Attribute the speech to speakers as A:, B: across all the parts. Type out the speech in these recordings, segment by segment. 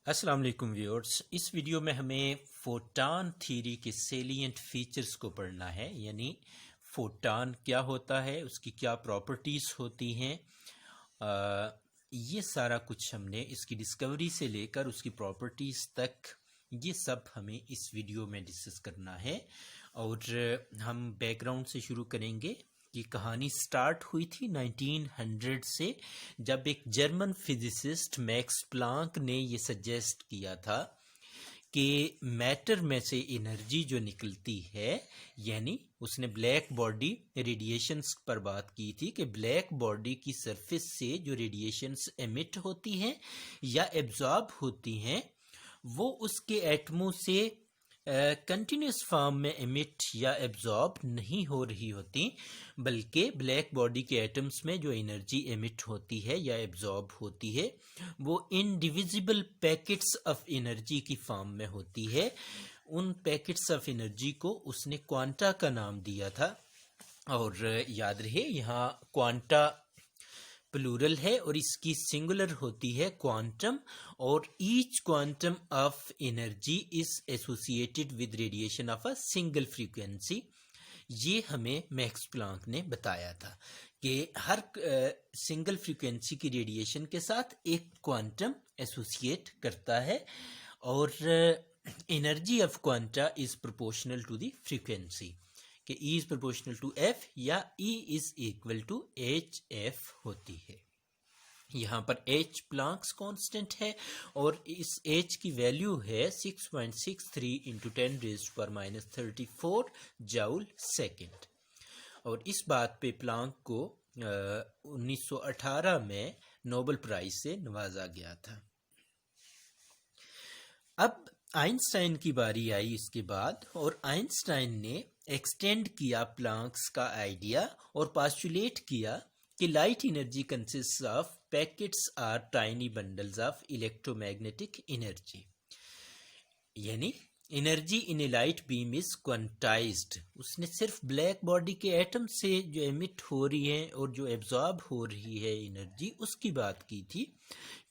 A: अस्सलाम वालेकुम व्यूअर्स। इस वीडियो में हमें फोटान थ्योरी के सेलिएंट फीचर्स को पढ़ना है, यानी फोटान क्या होता है, उसकी क्या प्रॉपर्टीज़ होती हैं। ये सारा कुछ हमने इसकी डिस्कवरी से लेकर उसकी प्रॉपर्टीज़ तक ये सब हमें इस वीडियो में डिस्कस करना है। और हम बैकग्राउंड से शुरू करेंगे कि कहानी स्टार्ट हुई थी 1900 से, जब एक जर्मन फिजिसिस्ट मैक्स प्लांक ने ये सजेस्ट किया था कि मैटर में से एनर्जी जो निकलती है, यानी उसने ब्लैक बॉडी रेडिएशंस पर बात की थी कि ब्लैक बॉडी की सरफेस से जो रेडिएशंस एमिट होती हैं या एब्जॉर्ब होती हैं वो उसके एटमों से कंटिन्यूस फॉर्म में एमिट या एब्जॉर्ब नहीं हो रही होती, बल्कि ब्लैक बॉडी के एटम्स में जो एनर्जी एमिट होती है या एब्जॉर्ब होती है वो इनडिविजिबल पैकेट्स ऑफ एनर्जी की फॉर्म में होती है। उन पैकेट्स ऑफ एनर्जी को उसने क्वांटा का नाम दिया था। और याद रहे यहाँ क्वांटा प्लूरल है और इसकी सिंगुलर होती है क्वांटम, और each quantum of energy is associated with radiation of a single frequency. ये हमें मैक्स प्लांक ने बताया था कि हर सिंगल फ्रीक्वेंसी की रेडिएशन के साथ एक क्वांटम एसोसिएट करता है, और energy of quanta is proportional to the frequency, कि E is proportional to F या E is equal to HF होती है। यहाँ पर H प्लांक्स कांस्टेंट है और इस H की वैल्यू है 6.63 इंटू 10⁻⁻34 जूल सेकेंड। और इस बात पे प्लांक को 1918 में नोबेल प्राइज से नवाजा गया था। अब आइंस्टाइन की बारी आई इसके बाद, और आइंस्टाइन ने एक्सटेंड किया प्लांक्स का आइडिया और पास्टुलेट किया कि light energy consist of packets or tiny bundles of electromagnetic energy, यानी energy in a light beam is quantized. उसने सिर्फ ब्लैक बॉडी के एटम से जो एमिट हो रही है और जो एब्जॉर्ब हो रही है एनर्जी, उसकी बात की थी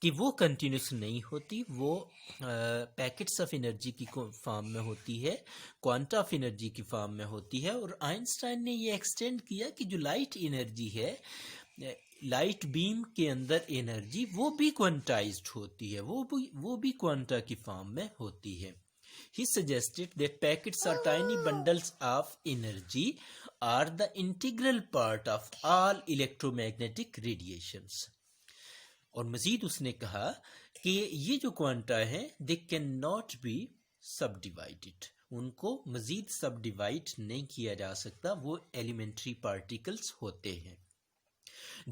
A: कि वो कंटिन्यूस नहीं होती, वो पैकेट्स ऑफ एनर्जी की फॉर्म में होती है, क्वांटा ऑफ एनर्जी की फॉर्म में होती है। और आइंस्टाइन ने ये एक्सटेंड किया कि जो लाइट एनर्जी है, लाइट बीम के अंदर एनर्जी वो भी क्वांटाइज्ड होती है, वो भी क्वांटा की फॉर्म में होती है। He suggested that packets or tiny bundles of energy are the integral part of all electromagnetic radiations. और मजीद उसने कहा कि ये जो क्वांटा हैं they cannot be subdivided, उनको मजीद सब डिवाइड नहीं किया जा सकता, वो एलिमेंट्री पार्टिकल्स होते हैं।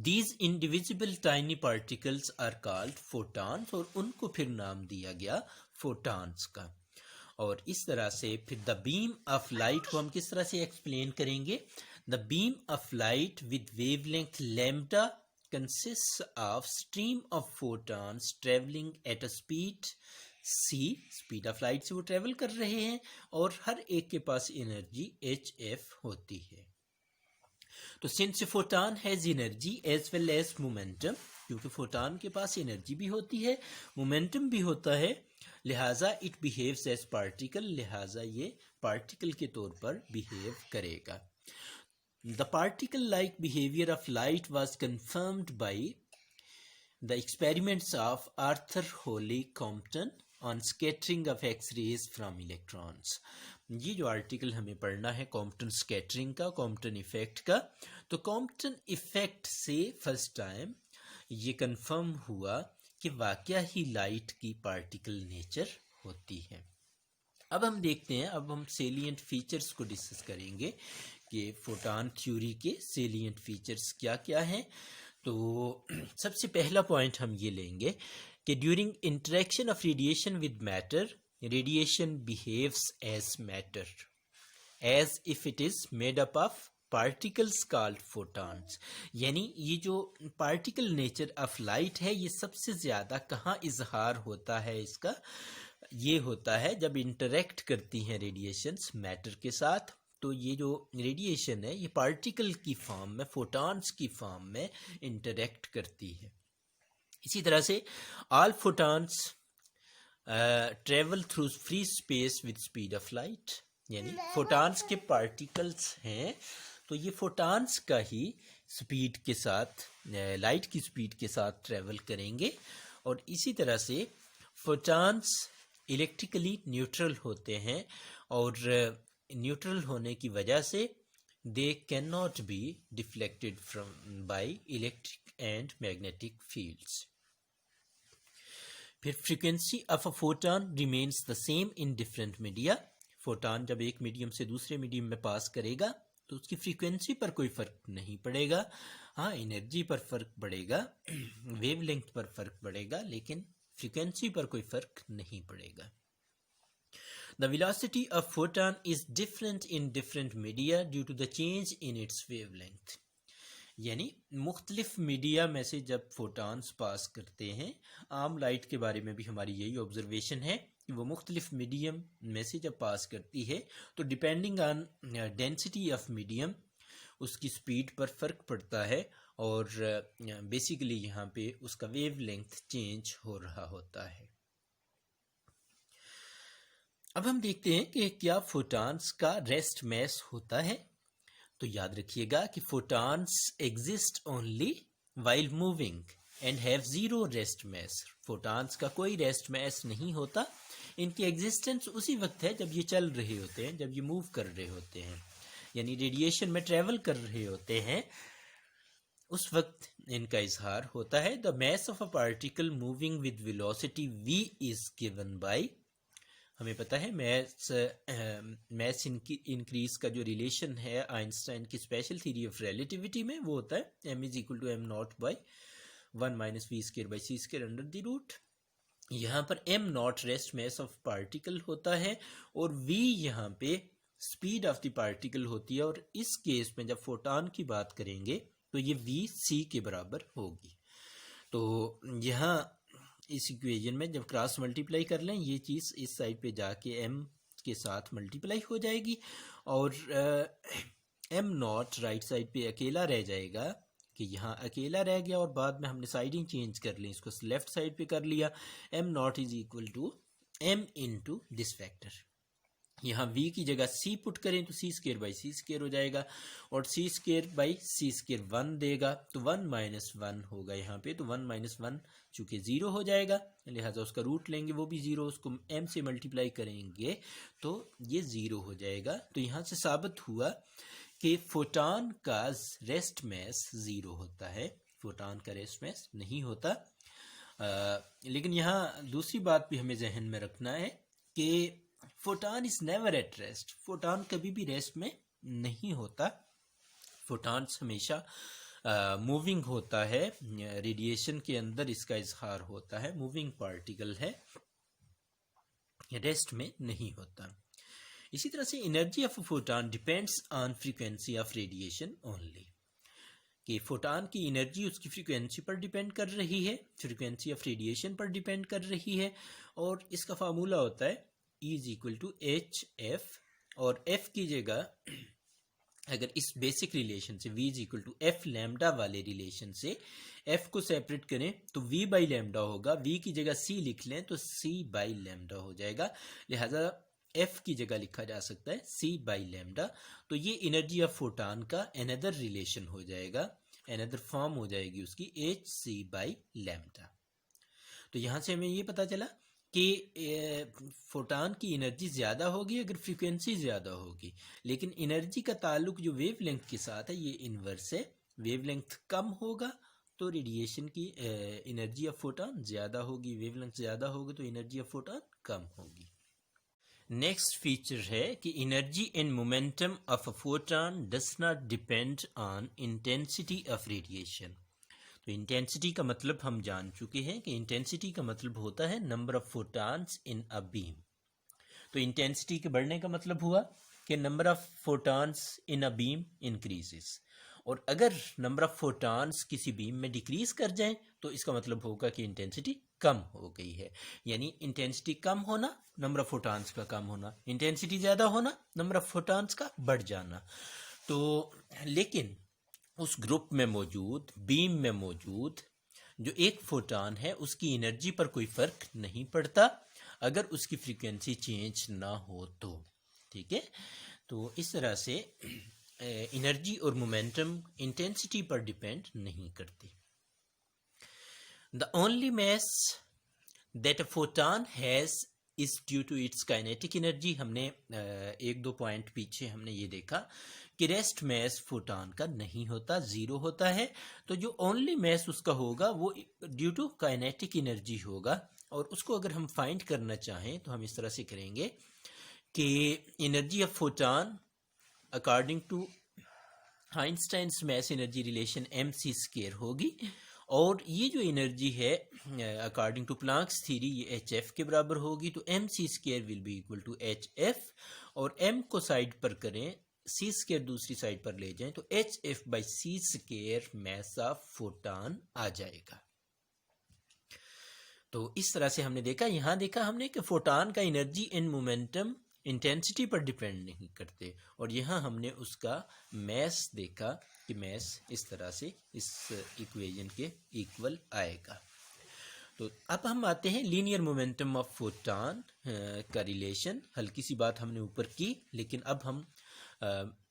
A: These indivisible tiny particles are called photons, और उनको फिर नाम दिया गया photons का। और इस तरह से फिर द बीम ऑफ लाइट को हम किस तरह से एक्सप्लेन करेंगे? The beam of light with wavelength lambda consist of stream of photons travelling at a speed c, speed of light से वो ट्रेवल कर रहे हैं, और हर एक के पास एनर्जी hf होती है। तो since photon has energy as well as momentum, क्योंकि फोटॉन के पास एनर्जी भी होती है, मोमेंटम भी होता है, लिहाजा इट बिहेव्स एज पार्टिकल, लिहाजा ये पार्टिकल के तौर पर बिहेव करेगा। The particle like behaviour of light was confirmed by the experiments of Arthur Holly Compton on scattering of X rays from electrons. ये जो आर्टिकल हमें पढ़ना है कॉम्पटन स्कैटरिंग का, कॉम्पटन इफेक्ट का, तो कॉम्पटन इफेक्ट से फर्स्ट टाइम ये कंफर्म हुआ कि वाकया ही लाइट की पार्टिकल नेचर होती है। अब हम देखते हैं, अब हम सेलिएंट फीचर्स को डिस्कस करेंगे कि फोटॉन थ्योरी के सेलिएंट फीचर्स क्या क्या हैं। तो सबसे पहला पॉइंट हम ये लेंगे कि during interaction of radiation with matter, radiation behaves as matter as if it is made up of particles called photons. यानी ये जो पार्टिकल नेचर ऑफ लाइट है, ये सबसे ज़्यादा कहाँ इजहार होता है इसका? ये होता है जब इंटरेक्ट करती हैं रेडिएशंस मैटर के साथ, तो ये जो रेडिएशन है ये पार्टिकल की फॉर्म में, फोटॉन्स की फॉर्म में इंटरेक्ट करती है। इसी तरह से all photons travel through free space with speed of light, यानी फोटॉन्स के पार्टिकल्स हैं तो ये फोटॉन्स का ही स्पीड के साथ, लाइट की स्पीड के साथ ट्रेवल करेंगे। और इसी तरह से फोटॉन्स इलेक्ट्रिकली न्यूट्रल होते हैं और न्यूट्रल होने की वजह से they can not be deflected from by electric and magnetic fields. फिर frequency of a photon remains the same in different media. Photon जब एक मीडियम से दूसरे मीडियम में पास करेगा तो उसकी फ्रीक्वेंसी पर कोई फर्क नहीं पड़ेगा। हाँ, एनर्जी पर फर्क पड़ेगा, वेवलेंथ पर फर्क पड़ेगा, लेकिन फ्रीक्वेंसी पर कोई फर्क नहीं पड़ेगा। The velocity of photon is different in different media due to the change in its wavelength. यानी मुख्तलिफ मीडिया में से जब फोटॉन्स पास करते हैं, आम लाइट के बारे में भी हमारी यही ऑब्जर्वेशन है कि वो मुख्तलिफ मीडियम में से जब पास करती है तो depending on density of medium उसकी स्पीड पर फ़र्क पड़ता है और बेसिकली यहाँ पे उसका वेवलेंथ चेंज हो रहा होता है। अब हम देखते हैं कि क्या फोटॉन्स का रेस्ट मास होता है। तो याद रखिएगा कि photons exist only while moving and have zero rest mass. Photons का कोई रेस्ट मास नहीं होता, इनकी एग्जिस्टेंस उसी वक्त है जब ये चल रहे होते हैं, जब ये मूव कर रहे होते हैं, यानी रेडिएशन में ट्रेवल कर रहे होते हैं, उस वक्त इनका इजहार होता है। The mass of a particle moving with velocity v is given by, हमें पता है मैस इंक्रीज का जो रिलेशन है आइंस्टाइन की स्पेशल थ्योरी ऑफ रिलेटिविटी में, वो होता है m is equal to m not by 1 minus V square by C square under the root. यहाँ पर m not rest mass of particle होता है और v यहाँ पे स्पीड ऑफ द पार्टिकल होती है। और इस केस में जब फोटॉन की बात करेंगे तो ये v c के बराबर होगी। तो यहाँ इस इक्वेशन में जब क्रॉस मल्टीप्लाई कर लें, ये चीज़ इस साइड पे जाके m के साथ मल्टीप्लाई हो जाएगी और m नॉट राइट साइड पे अकेला रह जाएगा कि यहाँ अकेला रह गया और बाद में हमने साइडिंग चेंज कर ली, इसको लेफ्ट साइड पे कर लिया। m not is equal to m into this factor. यहाँ v की जगह c पुट करें तो c square by C square हो जाएगा और c square by C square 1 देगा तो 1 माइनस 1 होगा यहाँ पे। तो 1 माइनस 1 चूँकि ज़ीरो हो जाएगा, लिहाजा उसका रूट लेंगे वो भी ज़ीरो, उसको m से मल्टीप्लाई करेंगे तो ये ज़ीरो हो जाएगा। तो यहाँ से साबित हुआ कि फोटॉन का रेस्ट मास ज़ीरो होता है, फोटॉन का रेस्ट मास नहीं होता। लेकिन यहाँ दूसरी बात भी हमें जहन में रखना है कि photon is never at rest. Photon कभी भी रेस्ट में नहीं होता, फोटॉन्स हमेशा मूविंग होता है, रेडिएशन के अंदर इसका इजहार होता है, मूविंग पार्टिकल है, रेस्ट में नहीं होता। इसी तरह से energy of photon depends on frequency of radiation only, कि फोटॉन की एनर्जी उसकी फ्रीक्वेंसी पर डिपेंड कर रही है, फ्रीक्वेंसी ऑफ रेडिएशन पर डिपेंड कर रही है। और इसका फार्मूला होता है E is equal to H F, और F की जगह अगर इस बेसिक रिलेशन से V is equal to F lambda वाले रिलेशन से F को सेपरेट करें तो V बाई लैम्डा होगा, V की जगह C लिख लें तो C बाई लैम्डा हो जाएगा, लिहाजा F की जगह लिखा जा सकता है C बाई लैम्डा। तो ये एनर्जी ऑफ फोटॉन का एनदर रिलेशन हो जाएगा, एनदर फॉर्म हो जाएगी उसकी एच सी बाई लैम्डा। तो यहाँ से हमें ये पता चला कि फोटॉन की एनर्जी ज़्यादा होगी अगर फ्रीक्वेंसी ज़्यादा होगी, लेकिन एनर्जी का ताल्लुक जो वेवलेंथ के साथ है ये इन्वर्स है। वेवलेंथ कम होगा तो रेडिएशन की एनर्जी ऑफ फोटॉन ज़्यादा होगी, वेवलेंथ ज़्यादा होगी तो एनर्जी ऑफ फोटॉन कम होगी। नेक्स्ट फीचर है कि energy and momentum of a photon does not depend on intensity of radiation. तो इंटेंसिटी का मतलब हम जान चुके हैं कि इंटेंसिटी का मतलब होता है number of photons in a beam. तो इंटेंसिटी के बढ़ने का मतलब हुआ कि number of photons in a beam increases, और अगर नंबर ऑफ फोटॉन्स किसी बीम में डिक्रीज कर जाएं तो इसका मतलब होगा कि इंटेंसिटी कम हो गई है। यानी इंटेंसिटी कम होना, नंबर ऑफ फोटॉन्स का कम होना, इंटेंसिटी ज़्यादा होना, नंबर ऑफ फोटॉन्स का बढ़ जाना। तो लेकिन उस ग्रुप में मौजूद, बीम में मौजूद जो एक फोटॉन है उसकी एनर्जी पर कोई फ़र्क नहीं पड़ता अगर उसकी फ्रीक्वेंसी चेंज ना हो तो। ठीक है, तो इस तरह से एनर्जी और मोमेंटम इंटेंसिटी पर डिपेंड नहीं करती। The only mass that a photon has is due to its kinetic energy। हमने एक दो पॉइंट पीछे हमने ये देखा कि रेस्ट मैस फोटॉन का नहीं होता, ज़ीरो होता है। तो जो ओनली मैस उसका होगा वो ड्यू टू काइनेटिक एनर्जी होगा, और उसको अगर हम फाइंड करना चाहें तो हम इस तरह से करेंगे कि energy of photon according to Einstein's mass energy relation mc² होगी, और ये जो एनर्जी है अकॉर्डिंग टू प्लांक्स थ्योरी ये hf के बराबर होगी। तो mc² will be equal to hf, और m को साइड पर करें, c² दूसरी साइड पर ले जाएं तो hf/c² मैस ऑफ फोटॉन आ जाएगा। तो इस तरह से हमने देखा, यहाँ देखा हमने कि फोटॉन का एनर्जी एंड मोमेंटम इंटेंसिटी पर डिपेंड नहीं करते, और यहाँ हमने उसका मैस देखा कि मैस इस तरह से इस इक्वेशन के इक्वल आएगा। तो अब हम आते हैं लीनियर मोमेंटम ऑफ फोटॉन का रिलेशन। हल्की सी बात हमने ऊपर की, लेकिन अब हम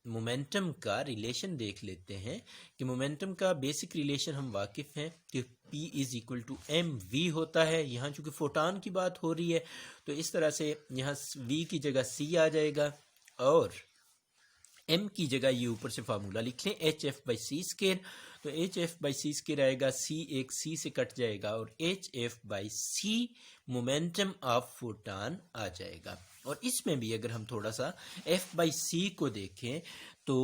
A: मोमेंटम का रिलेशन देख लेते हैं कि मोमेंटम का बेसिक रिलेशन हम वाकिफ़ हैं कि P is equal to mv होता है। यहाँ चूँकि फोटॉन की बात हो रही है तो इस तरह से यहाँ v की जगह c आ जाएगा, और m की जगह ये ऊपर से फार्मूला लिख लें hf/c²। तो hf/c² आएगा, c एक c से कट जाएगा और hf/c मोमेंटम ऑफ फोटॉन आ जाएगा। और इसमें भी अगर हम थोड़ा सा f/c को देखें तो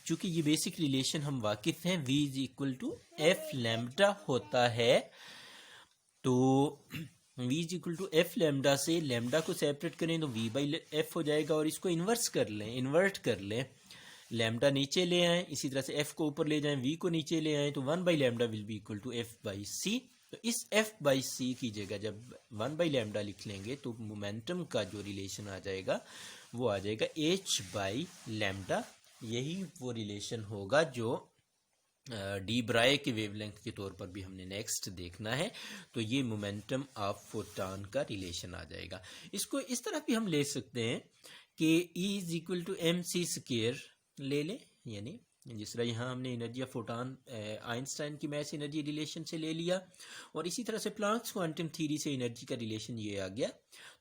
A: चूँकि ये बेसिक रिलेशन हम वाकिफ़ हैं, v is equal to f lambda होता है, तो v is equal to F lambda से लैम्डा को सेपरेट करें तो v/f हो जाएगा, और इसको इन्वर्ट कर लें, लैम्डा नीचे ले आएँ, इसी तरह से f को ऊपर ले जाएं, v को नीचे ले आएँ, तो 1/λ will be equal to f/c। तो इस f/c की जगह जब 1/λ लिख लेंगे तो मोमेंटम का जो रिलेशन आ जाएगा वो आ जाएगा h/λ। यही वो रिलेशन होगा जो डी ब्राय के वेवलेंथ के तौर पर भी हमने नेक्स्ट देखना है। तो ये मोमेंटम ऑफ फोटॉन का रिलेशन आ जाएगा। इसको इस तरह भी हम ले सकते हैं कि E is equal to mc² ले लें, यानी जिस तरह यहाँ हमने एनर्जी ऑफ फोटॉन आइंस्टाइन की मैस एनर्जी रिलेशन से ले लिया, और इसी तरह से प्लांक्स क्वांटम थ्योरी से एनर्जी का रिलेशन ये आ गया।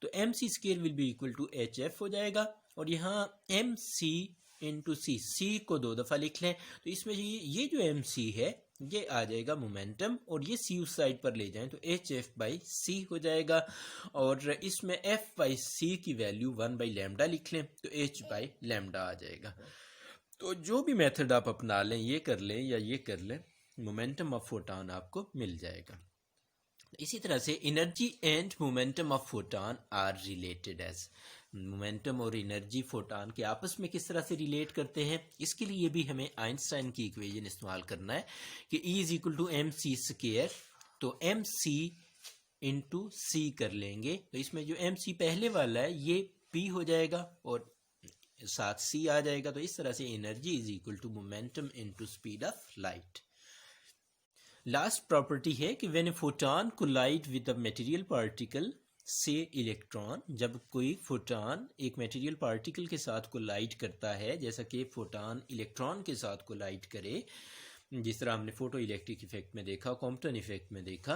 A: तो mc² will be equal to hf हो जाएगा, और यहाँ mc इंटू सी को दो दफ़ा लिख लें, तो इसमें ये जो mc है ये आ जाएगा मोमेंटम, और ये c उस साइड पर ले जाएं तो hf/c हो जाएगा, और इसमें f/c की वैल्यू 1/λ लिख लें तो h/λ आ जाएगा। तो जो भी मेथड आप अपना लें, ये कर लें या ये कर लें, मोमेंटम ऑफ फोटॉन आपको मिल जाएगा। इसी तरह से energy and momentum of photon are related as. Momentum और एनर्जी फोटॉन के आपस में किस तरह से रिलेट करते हैं, इसके लिए भी हमें आइंस्टाइन की इक्वेशन इस्तेमाल करना है कि E is equal to mc²। तो mc इंटू c कर लेंगे, तो इसमें जो mc पहले वाला है ये p हो जाएगा और साथ c आ जाएगा। तो इस तरह से energy is equal to momentum into speed of light. Last property है कि when a photon collide with a material particle से इलेक्ट्रॉन, जब कोई फोटॉन एक मटेरियल पार्टिकल के साथ कोलाइड करता है, जैसा कि फोटॉन इलेक्ट्रॉन के साथ कोलाइड करे, जिस तरह हमने फोटो इलेक्ट्रिक इफेक्ट में देखा, कॉम्पटन इफेक्ट में देखा,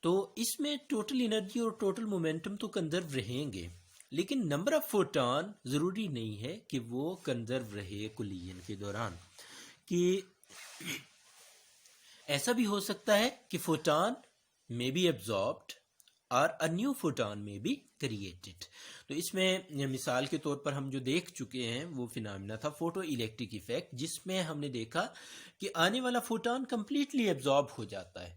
A: तो इसमें टोटल एनर्जी और टोटल मोमेंटम तो कंजर्व रहेंगे, लेकिन नंबर ऑफ फोटॉन ज़रूरी नहीं है कि वो कंजर्व रहे कोलिजन के दौरान। कि ऐसा भी हो सकता है कि फोटॉन मे बी एब्जॉर्ब्ड और अ न्यू फोटॉन में बी क्रिएटेड। तो इसमें मिसाल के तौर पर हम जो देख चुके हैं वो फिनोमेना था फोटो इलेक्ट्रिक इफेक्ट, जिसमें हमने देखा कि आने वाला फोटॉन कंप्लीटली एब्जॉर्ब हो जाता है,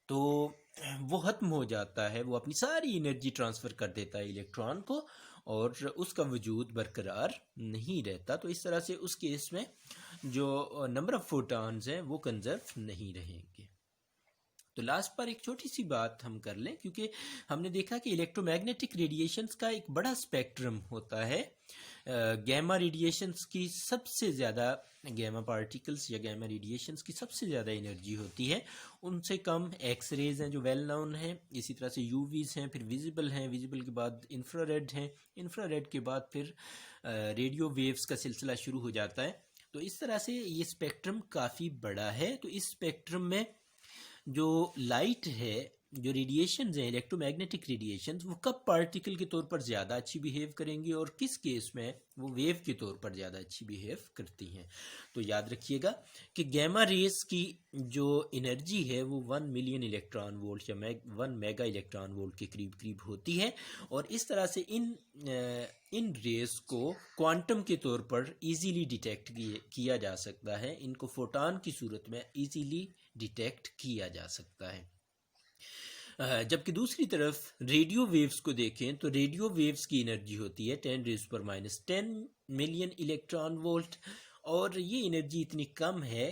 A: तो वो खत्म हो जाता है, वो अपनी सारी एनर्जी ट्रांसफ़र कर देता है इलेक्ट्रॉन को, और उसका वजूद बरकरार नहीं रहता। तो इस तरह से उस केस में जो नंबर ऑफ फोटॉन्स हैं वो कंजर्व नहीं रहेंगे। तो लास्ट पर एक छोटी सी बात हम कर लें, क्योंकि हमने देखा कि इलेक्ट्रोमैग्नेटिक रेडिएशंस का एक बड़ा स्पेक्ट्रम होता है। गैमा रेडिएशंस की सबसे ज़्यादा, गैमा पार्टिकल्स या गैमा रेडिएशंस की सबसे ज़्यादा एनर्जी होती है। उनसे कम एक्स रेज हैं जो वेल नोन हैं, इसी तरह से यूवीज हैं, फिर विजिबल हैं, विजिबल के बाद इंफ्रारेड हैं, इंफ्रारेड के बाद फिर रेडियो वेव्स का सिलसिला शुरू हो जाता है। तो इस तरह से ये स्पेक्ट्रम काफ़ी बड़ा है। तो इस स्पेक्ट्रम में जो लाइट है, जो रेडिएशंस हैं, इलेक्ट्रोमैग्नेटिक रेडिएशंस, वो कब पार्टिकल के तौर पर ज़्यादा अच्छी बिहेव करेंगी और किस केस में वो वेव के तौर पर ज़्यादा अच्छी बिहेव करती हैं। तो याद रखिएगा कि गैमा रेस की जो एनर्जी है वो 1 मिलियन इलेक्ट्रॉन वोल्ट या 1 मेगा इलेक्ट्रॉन वोल्ट के करीब करीब होती है। और इस तरह से इन रेस को क्वांटम के तौर पर इजीली डिटेक्ट किया जा सकता है। इनको फोटॉन की सूरत में इजीली डिटेक्ट किया जा सकता है। जबकि दूसरी तरफ रेडियो वेव्स को देखें तो रेडियो वेव्स की एनर्जी होती है 10⁻⁻10 मिलियन इलेक्ट्रॉन वोल्ट, और ये एनर्जी इतनी कम है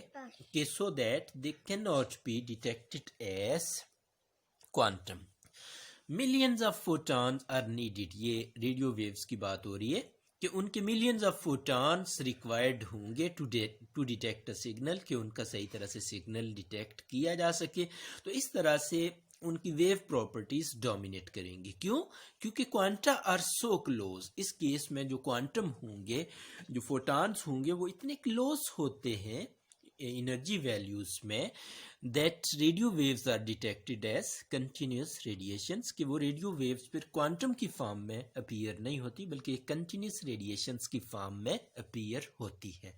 A: कि so that they can not be detected as quantum. Millions of photons are needed, ये रेडियो वेव्स की बात हो रही है कि उनके मिलियंस ऑफ फोटॉन्स रिक्वायर्ड होंगे टू डिटेक्ट अ सिग्नल, कि उनका सही तरह से सिग्नल डिटेक्ट किया जा सके। तो इस तरह से उनकी वेव प्रॉपर्टीज डोमिनेट करेंगी। क्यों? क्योंकि क्वांटा आर सो क्लोज। इस केस में जो क्वांटम होंगे, जो फोटॉन्स होंगे, वो इतने क्लोज होते हैं एनर्जी वैल्यूज में that radio waves are detected as continuous radiations, कि वो रेडियो वेव्स फिर क्वांटम की फॉर्म में अपीयर नहीं होती बल्कि कंटिन्यूस रेडिएशंस की फॉर्म में अपीयर होती है।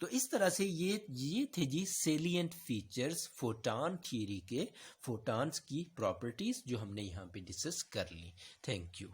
A: तो इस तरह से ये थे जी सेलिएंट फीचर्स फोटॉन थियरी के, फोटॉन्स की प्रॉपर्टीज जो हमने यहाँ पे डिस्कस कर ली। Thank you.